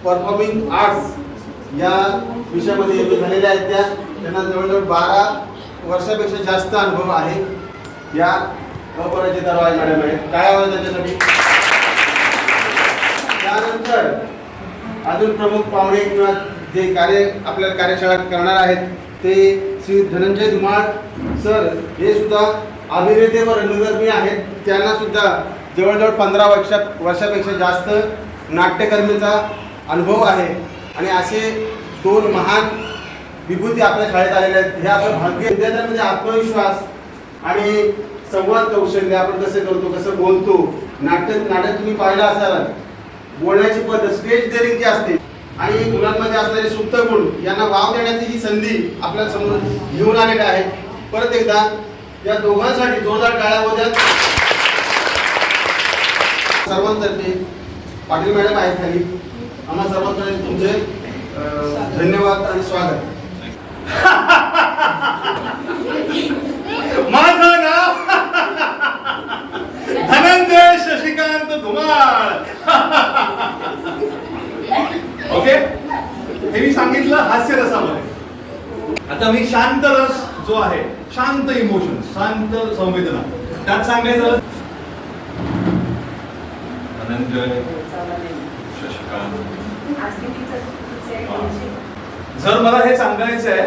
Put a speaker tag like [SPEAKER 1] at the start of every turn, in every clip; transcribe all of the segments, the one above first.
[SPEAKER 1] Performing arts या विषयामध्ये MA. झालेल्या आहेत त्यांना जवळजवळ 12 वर्षापेक्षा जास्त अनुभव आहे. या अपराजिता रॉय मॅडम आहेत. काय आवाज त्याच्यासाठी. त्यानंतर अजून प्रमुख पाहुणे किंवा जे कार्य आपल्याला कार्यशाळा करणार आहेत ते श्री धनंजय धुमाळ सर. हे सुद्धा अभिनेते व रंगकर्मी आहेत. त्यांना सुद्धा जवळजवळ 15 वर्षापेक्षा जास्त नाट्यकर्मीचा अनुभव आहे. आणि असे 2 महान विभूती आपल्या शाळेत आलेल्या आहेत. हे आपलं भाग्य. विद्यार्थ्यांमध्ये आत्मविश्वास आणि संवाद कौशल्य, आपण कसं करतो, कसं बोलतो, नाटक तुम्ही पाहिलं असाल, बोलण्याची पद्धत, स्टेज डेअरिंग जी असते आणि मुलांमध्ये असणारे सुप्त गुण यांना वाव देण्याची ही संधी आपल्या समोर घेऊन आलेली आहे. परत एकदा या दोघांसाठी जोरदार टाळ्या वाजवा. सर्वांतर्फे पाटील मॅडम आहेत खाली. आम्हा सर्वांकडे तुमचे धन्यवाद आणि स्वागत.
[SPEAKER 2] माझं नाव धनंजय शशिकांत धुमाळ. ओके, हे मी सांगितलं हास्य रसामध्ये. आता मी शांत रस जो आहे, शांत इमोशन, शांत संवेदना, त्यात सांगायचं धनंजय शशिकांत. जर मला हे सांगायचं आहे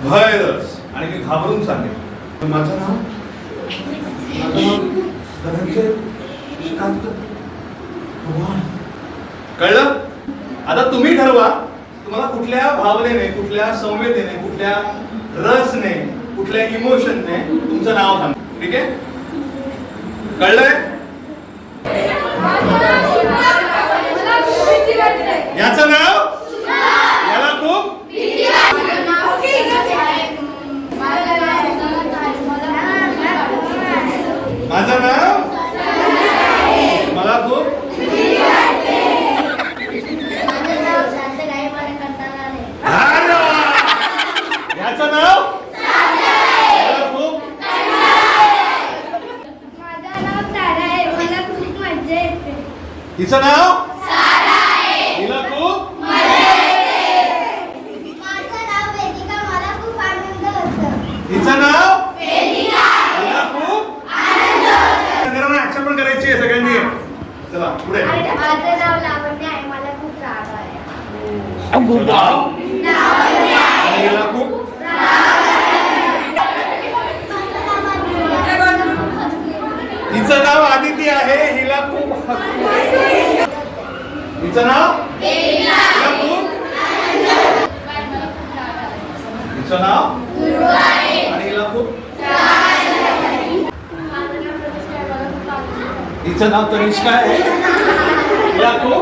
[SPEAKER 2] भय रस आणि मी घाबरून सांगेन, माझं नाव धनंजय शशिकांत धुमाळ. कळलं. आता तुम्ही ठरवा तुम्हाला कुठल्या भावनेने, कुठल्या संवेदनेने, कुठल्या रसने, कुठल्या इमोशनने तुमचं नाव सांगा. ठीक आहे. कळलंय. याचं नाव, याला खूप माझं नाव मला खूप याचं नाव खूप तिचं नाव तिला खूप तिचं नाव तिला खूप ऍक्शन पण करायची आहे सगळ्यांनी. चला पुढे.
[SPEAKER 3] माझं नाव लावण्य आहे. मला खूप राग आहे.
[SPEAKER 2] हिला खूप तिचं नाव आदिती आहे. हिला खूप तिचं नाव हिला खूप तिचं नाव आणि हिला खूप तिचं नाव तनिष्का आहे. हिला खूप